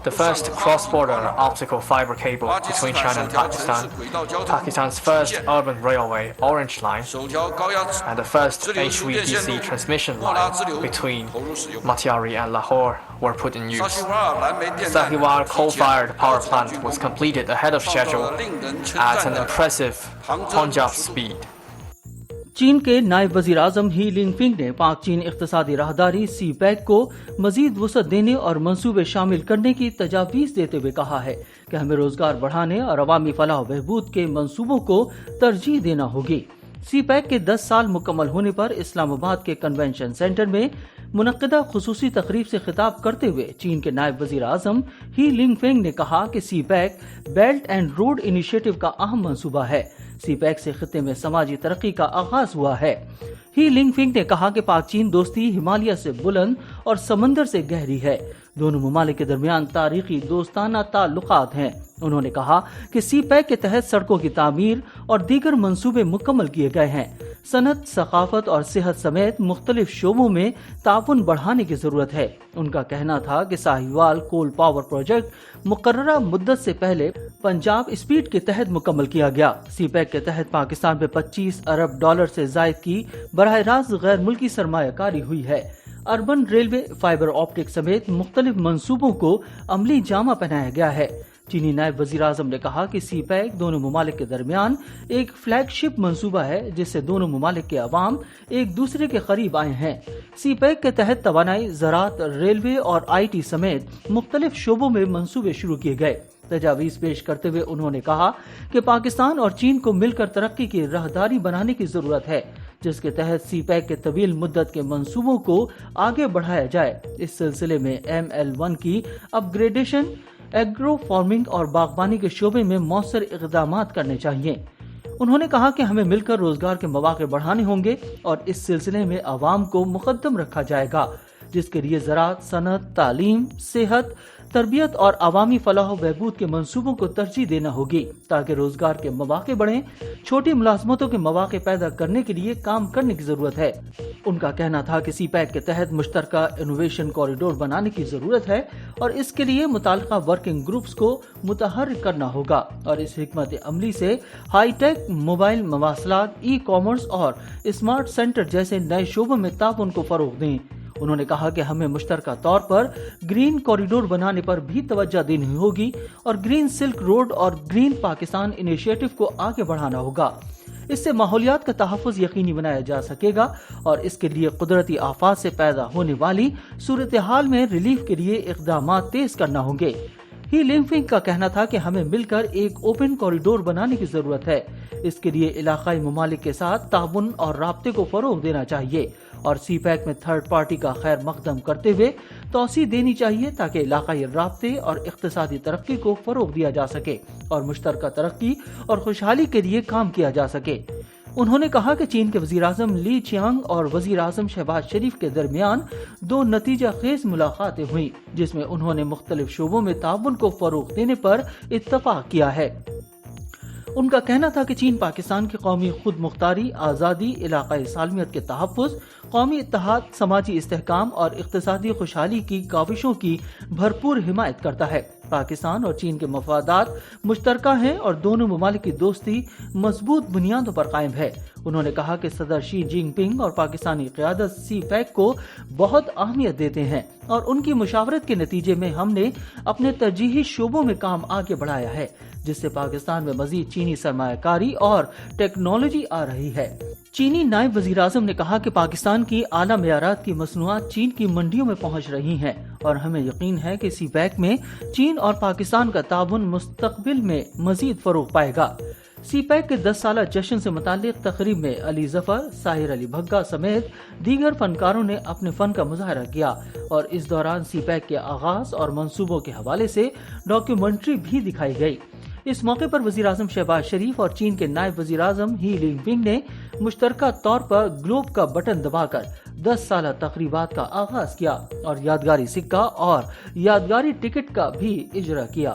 The first cross-border optical fiber cable between China and Pakistan, Pakistan's first urban railway Orange Line, and the first HVDC transmission line between Matiari and Lahore were put in use. Sahiwal coal-fired power plant was completed ahead of schedule at an impressive Punjab speed. چین کے نائب وزیر اعظم ہی لنگ فنگ نے پاک چین اقتصادی راہداری سی pack کو مزید وسعت دینے اور منصوبے شامل کرنے کی تجاویز دیتے ہوئے کہا ہے کہ ہمیں روزگار بڑھانے اور عوامی فلاح و بہبود کے منصوبوں کو ترجیح دینا ہوگی۔ سی پیک کے 10 سال مکمل ہونے پر اسلام آباد کے کنونشن سینٹر میں منعقدہ خصوصی تقریب سے خطاب کرتے ہوئے چین کے نائب وزیر اعظم ہی لنگ فنگ نے کہا کہ CPEC belt and road initiative کا اہم منصوبہ ہے۔ سی پیک سے خطے میں سماجی ترقی کا آغاز ہوا ہے۔ ہی لنگ فنگ نے کہا کہ پاک چین دوستی ہمالیہ سے بلند اور سمندر سے گہری ہے۔ دونوں ممالک کے درمیان تاریخی دوستانہ تعلقات ہیں۔ انہوں نے کہا کہ سی پیک کے تحت سڑکوں کی تعمیر اور دیگر منصوبے مکمل کیے گئے ہیں۔ صنعت، ثقافت اور صحت سمیت مختلف شعبوں میں تعاون بڑھانے کی ضرورت ہے۔ ان کا کہنا تھا کہ ساہیوال کول پاور پروجیکٹ مقررہ مدت سے پہلے پنجاب اسپیڈ کے تحت مکمل کیا گیا۔ سی پیک کے تحت پاکستان پہ $25 ارب سے زائد کی براہ راست غیر ملکی سرمایہ کاری ہوئی ہے۔ اربن ریلوے، فائبر آپٹک سمیت مختلف منصوبوں کو عملی جامہ پہنایا گیا ہے۔ چینی نائب وزیر اعظم نے کہا کہ سی پیک دونوں ممالک کے درمیان ایک فلیگ شپ منصوبہ ہے جس سے دونوں ممالک کے عوام ایک دوسرے کے قریب آئے ہیں۔ سی پیک کے تحت توانائی، زراعت، ریلوے اور IT سمیت مختلف شعبوں میں منصوبے شروع کیے گئے۔ تجاویز پیش کرتے ہوئے انہوں نے کہا کہ پاکستان اور چین کو مل کر ترقی کی راہداری بنانے کی ضرورت ہے، جس کے تحت سی پیک کے طویل مدت کے منصوبوں کو آگے بڑھایا جائے۔ اس سلسلے میں ML1 کی اپ گریڈیشن، ایگرو فارمنگ اور باغبانی کے شعبے میں مؤثر اقدامات کرنے چاہیے۔ انہوں نے کہا کہ ہمیں مل کر روزگار کے مواقع بڑھانے ہوں گے اور اس سلسلے میں عوام کو مقدم رکھا جائے گا، جس کے لیے زراعت، صنعت، تعلیم، صحت، تربیت اور عوامی فلاح و بہبود کے منصوبوں کو ترجیح دینا ہوگی تاکہ روزگار کے مواقع بڑھیں۔ چھوٹی ملازمتوں کے مواقع پیدا کرنے کے لیے کام کرنے کی ضرورت ہے۔ ان کا کہنا تھا کہ سی پیک کے تحت مشترکہ انوویشن کوریڈور بنانے کی ضرورت ہے اور اس کے لیے متعلقہ ورکنگ گروپس کو متحرک کرنا ہوگا اور اس حکمت عملی سے ہائی ٹیک، موبائل مواصلات، ای کامرس اور اسمارٹ سینٹر جیسے نئے شعبوں میں تعاون کو فروغ دیں۔ انہوں نے کہا کہ ہمیں مشترکہ طور پر گرین کوریڈور بنانے پر بھی توجہ دینی ہوگی اور گرین سلک روڈ اور گرین پاکستان انیشیٹو کو آگے بڑھانا ہوگا۔ اس سے ماحولیات کا تحفظ یقینی بنایا جا سکے گا اور اس کے لیے قدرتی آفات سے پیدا ہونے والی صورتحال میں ریلیف کے لیے اقدامات تیز کرنا ہوں گے۔ ہی لنگ فنگ کا کہنا تھا کہ ہمیں مل کر ایک اوپن کوریڈور بنانے کی ضرورت ہے۔ اس کے لیے علاقائی ممالک کے ساتھ تعاون اور رابطے کو فروغ دینا چاہیے اور سی پیک میں تھرڈ پارٹی کا خیر مقدم کرتے ہوئے توسیع دینی چاہیے تاکہ علاقائی رابطے اور اقتصادی ترقی کو فروغ دیا جا سکے اور مشترکہ ترقی اور خوشحالی کے لیے کام کیا جا سکے۔ انہوں نے کہا کہ چین کے وزیر اعظم لی چیانگ اور وزیر اعظم شہباز شریف کے درمیان 2 نتیجہ خیز ملاقاتیں ہوئیں جس میں انہوں نے مختلف شعبوں میں تعاون کو فروغ دینے پر اتفاق کیا ہے۔ ان کا کہنا تھا کہ چین پاکستان کی قومی خود مختاری، آزادی، علاقائی سالمیت کے تحفظ، قومی اتحاد، سماجی استحکام اور اقتصادی خوشحالی کی کاوشوں کی بھرپور حمایت کرتا ہے۔ پاکستان اور چین کے مفادات مشترکہ ہیں اور دونوں ممالک کی دوستی مضبوط بنیادوں پر قائم ہے۔ انہوں نے کہا کہ صدر شی جن پنگ اور پاکستانی قیادت سی پیک کو بہت اہمیت دیتے ہیں اور ان کی مشاورت کے نتیجے میں ہم نے اپنے ترجیحی شعبوں میں کام آگے بڑھایا ہے، جس سے پاکستان میں مزید چینی سرمایہ کاری اور ٹیکنالوجی آ رہی ہے۔ چینی نائب وزیر اعظم نے کہا کہ پاکستان کی اعلیٰ معیارات کی مصنوعات چین کی منڈیوں میں پہنچ رہی ہیں اور ہمیں یقین ہے کہ سی پیک میں چین اور پاکستان کا تعاون مستقبل میں مزید فروغ پائے گا۔ سی پیک کے 10 سالہ جشن سے متعلق تقریب میں علی ظفر، ساحر علی بھگا سمیت دیگر فنکاروں نے اپنے فن کا مظاہرہ کیا اور اس دوران سی پیک کے آغاز اور منصوبوں کے حوالے سے ڈاکیومنٹری بھی دکھائی گئی۔ اس موقع پر وزیر اعظم شہباز شریف اور چین کے نائب وزیر اعظم ہی لنگ فنگ نے مشترکہ طور پر گلوب کا بٹن دبا کر 10 سالہ تقریبات کا آغاز کیا اور یادگاری سکہ اور یادگاری ٹکٹ کا بھی اجرا کیا۔